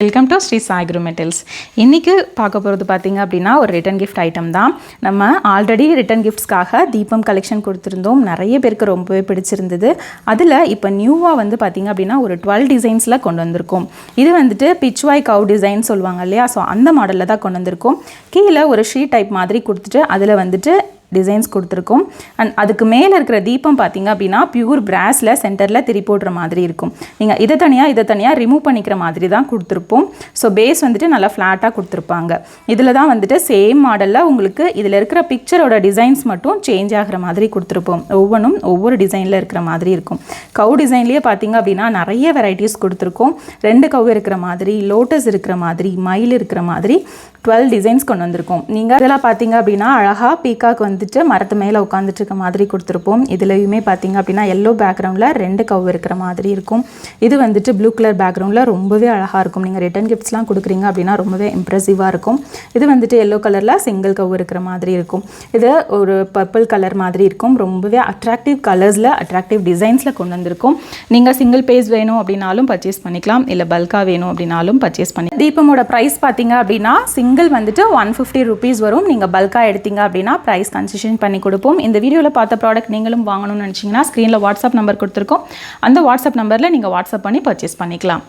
Welcome to Sri Sai Guru metals. இன்றைக்கி பார்க்க போகிறது பார்த்திங்க அப்படின்னா ஒரு ரிட்டன் கிஃப்ட் ஐட்டம் தான். நம்ம ஆல்ரெடி ரிட்டன் கிஃப்ட்ஸ்க்காக தீபம் கலெக்ஷன் கொடுத்துருந்தோம். நிறைய பேருக்கு ரொம்பவே பிடிச்சிருந்தது. அதில் இப்போ நியூவாக வந்து பார்த்திங்க அப்படின்னா ஒரு 12 டிசைன்ஸில் கொண்டு வந்திருக்கோம். இது வந்துட்டு பிச்வாய் கவ் டிசைன் சொல்லுவாங்க இல்லையா, ஸோ அந்த மாடலில் தான் கொண்டு வந்திருக்கோம். கீழே ஒரு ஷீட் டைப் மாதிரி கொடுத்துட்டு அதில் வந்துட்டு டிசைன்ஸ் கொடுத்துருக்கோம். அண்ட் அதுக்கு மேலே இருக்கிற தீபம் பார்த்திங்க அப்படின்னா பியூர் பிராஸில் சென்டரில் திரி போடுற மாதிரி இருக்கும். நீங்கள் இதை தனியாக ரிமூவ் பண்ணிக்கிற மாதிரி தான் கொடுத்துருப்போம். ஸோ பேஸ் வந்துட்டு நல்லா ஃப்ளாட்டாக கொடுத்துருப்பாங்க. இதில் தான் வந்துட்டு சேம் மாடலில் உங்களுக்கு இதில் இருக்கிற பிக்சரோட டிசைன்ஸ் மட்டும் சேஞ்ச் ஆகிற மாதிரி கொடுத்துருப்போம். ஒவ்வொன்றும் ஒவ்வொரு டிசைனில் இருக்கிற மாதிரி இருக்கும். கவு டிசைன்லேயே பார்த்திங்க அப்படின்னா நிறைய வெரைட்டிஸ் கொடுத்துருக்கோம். 2 கவு இருக்கிற மாதிரி, லோட்டஸ் இருக்கிற மாதிரி, மயில் இருக்கிற மாதிரி 12 டிசைன்ஸ் கொண்டு வந்திருக்கோம். நீங்கள் இதெல்லாம் பார்த்தீங்க அப்படின்னா அழகாக பீக்காக் வந்துட்டு மரத்து மேலே உட்காந்துட்டு இருக்க மாதிரி கொடுத்துருப்போம். இதுலையுமே பார்த்தீங்க அப்படின்னா எல்லோ பேக்ரவுண்டில் 2 கவ் இருக்கிற மாதிரி இருக்கும். இது வந்துட்டு ப்ளூ கலர் பேக்ரவுண்டில் ரொம்பவே அழகாக இருக்கும். நீங்கள் ரிட்டன் கிஃப்ட்ஸ்லாம் கொடுக்குறீங்க அப்படின்னா ரொம்பவே இம்ப்ரெசிவாக இருக்கும். இது வந்துட்டு எல்லோ கலரில் சிங்கிள் கவ் இருக்கிற மாதிரி இருக்கும். இது ஒரு பர்பிள் கலர் மாதிரி இருக்கும். ரொம்பவே அட்ராக்டிவ் கலர்ஸில் அட்ராக்டிவ் டிசைன்ஸில் கொண்டு வந்திருக்கும். நீங்கள் சிங்கிள் பேஸ் வேணும் அப்படின்னாலும் பர்ச்சேஸ் பண்ணிக்கலாம், இல்லை பல்காக வேணும் அப்படின்னாலும் பர்ச்சேஸ் பண்ணி. தீபமோட ப்ரைஸ் பார்த்தீங்க அப்படின்னா சிங்கிள் வந்துட்டு 150 rupees வரும். நீங்கள் பல்காக எடுத்தீங்க அப்படின்னா ப்ரைஸ் கன்செஷன் பண்ணி கொடுப்போம். இந்த வீடியோவில் பார்த்த ப்ராடக்ட் நீங்களும் வாங்கணும்னு நினச்சிங்கன்னா ஸ்க்ரீனில் வாட்ஸ்அப் நம்பர் கொடுத்துருக்கோம். அந்த வாட்ஸ்அப் நம்பரில் நீங்கள் வாட்ஸ்அப் பண்ணி பர்ச்சேஸ் பண்ணிக்கலாம்.